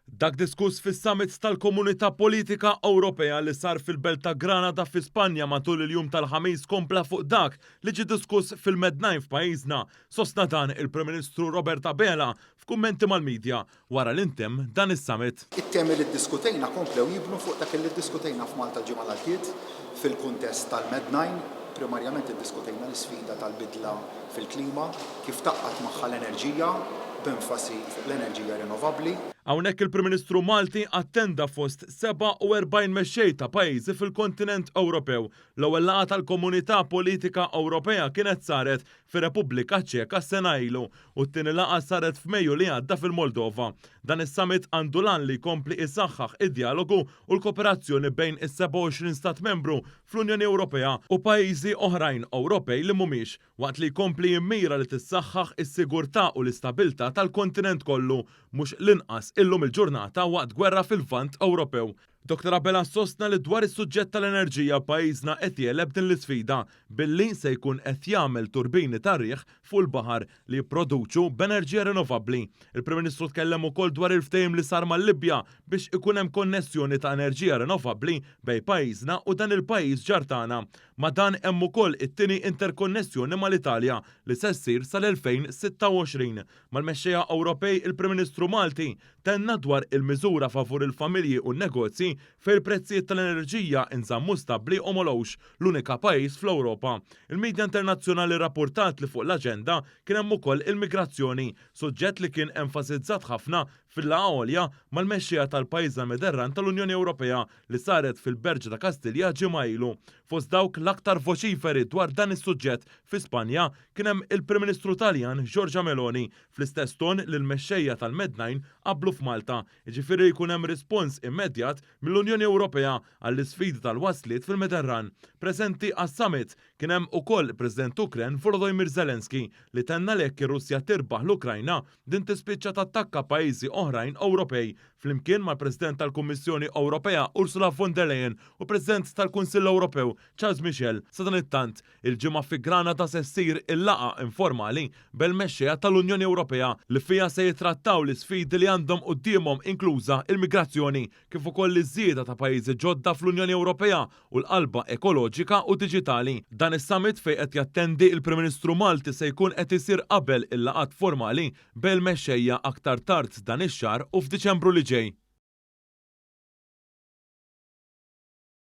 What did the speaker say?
Dak diskuss fis-summit tal-Komunità Politika Ewropea li sar fil-belt ta' Granada fi Spanja matul il-jum tal-ħamis kompla fuq dak li ġie diskuss fil-Med9 f'pajjiżna. Sostna dan il-Prim Ministru Robert Abela f'kummenti mal-medja wara l-intemm dan is-summit. It-temi li ddiskutejna komplew jibnu fuq dak li ddiskutejna f'Malta ġimgħa l-għaddiet fil-kuntest tal-Med9. Primarjament iddiskutejna l-isfida tal-bidla fil-klima, kif taqqat magħha l-enerġija, b'enfasi fuq l-enerġija rinnovabbli. Hawnhekk il-Prim Ministru Malti attenda fost 47 mexxej ta' pajjiżi fil-kontinent Ewropew. L-ewwel laqgħa tal-Komunità Politika Ewropea kienet saret fir-Repubblika Ċeka sena ilu u t-tieni laqgħa saret f'Mejju li għadda fil-Moldova. Dan is-summit għandu lan li jkompli isaħħaħ id-dialogu u l-kooperazzjoni bejn is-27 stat membru fl-Unjoni Ewropea u pajjiżi oħrajn Ewropej li mhumiex, waqt li jkompli jimmira li tissaħħaħ is-sigurtà u l-istabilità tal-kontinent kollu mhux l-inqas illum il-ġurnata waqt gwerra fil-Lvant Ewropew. Dr. Abela sostna li dwar is-suġġett tal-enerġija pajjiżna qed jeleb din l-isfida billi se jkun qed jagħmel turbini ta' riħ fuq il-baħar li jipproduċu b'enerġija rinnovabbli. Il-Prim Ministru tkellem ukoll dwar il-ftehim li sar mal-Libja biex ikun hemm konnessjoni ta' enerġija rinnovabbli bejn pajjiżna u dan il-pajjiż ġar tagħna. Ma dan hemm ukoll it-tieni interkonnessjoni mal-Italja li se ssir sal-2026. Mal-mexxejja Ewropej il-Prim Ministru Malti tenna dwar il-miżura favur il-familji u n-negozji fejn il-prezzijiet tal-enerġija inżammu stabbli u molowx l-unika pajjiż fl-Ewropa. Il-medja internazzjonali rrapportat li fuq l-aġenda kien hemm ukoll il-migrazzjoni, suġġett li kien enfasizzat ħafna fil-laqgħa għolja mal-mexxija tal-pajjiż Mediterran tal-Unjoni Ewropea li saret fil-Berġ ta' Kastilja ġimgħa ilu. Fost dawk l-aktar voċiferi dwar dan is-suġġett fi Spanja kien hemm il-Prim Ministru Taljan Giorgia Meloni fl-istess ton li l-mexxejja tal-Med9 qablu f'Malta, jiġifieri jkun hemm rispons immedjat mill-Unjoni Ewropea għall-isfidi tal-wasliet fil-Mediterran. Preżenti għas-summit kien hemm ukoll President Ukren Volodymyr Zelensky li tenna li jekk ir-Russja tirbaħ l-Ukrajna din tispiċċa tattakka pajjiżi oħrajn Ewropej flimkien mal-President tal-Kummissjoni Ewropea Ursula von der Leyen u President tal-Kunsill Ewropew Charles Michel. Sa dan it-tant il-ġimgħa fi Granada se ssir il-laqgħa informali bel-mexxejja tal-Unjoni Ewropea li fiha se jitrattaw l-isfidi li għandhom qudiemhom inkluża il-migrazzjoni kif ukoll iż-żieda ta' pajjiżi ġodda fl-Unjoni Ewropea u l-qalba ekoloġika u diġitali. Dan is-summit fejn qed jattendi il-Prim Ministru Malti se jkun qed isir qabel il-laqgħat formali bel-mexxejja aktar tard dan ix-xahar u f'Diċembru li ġej.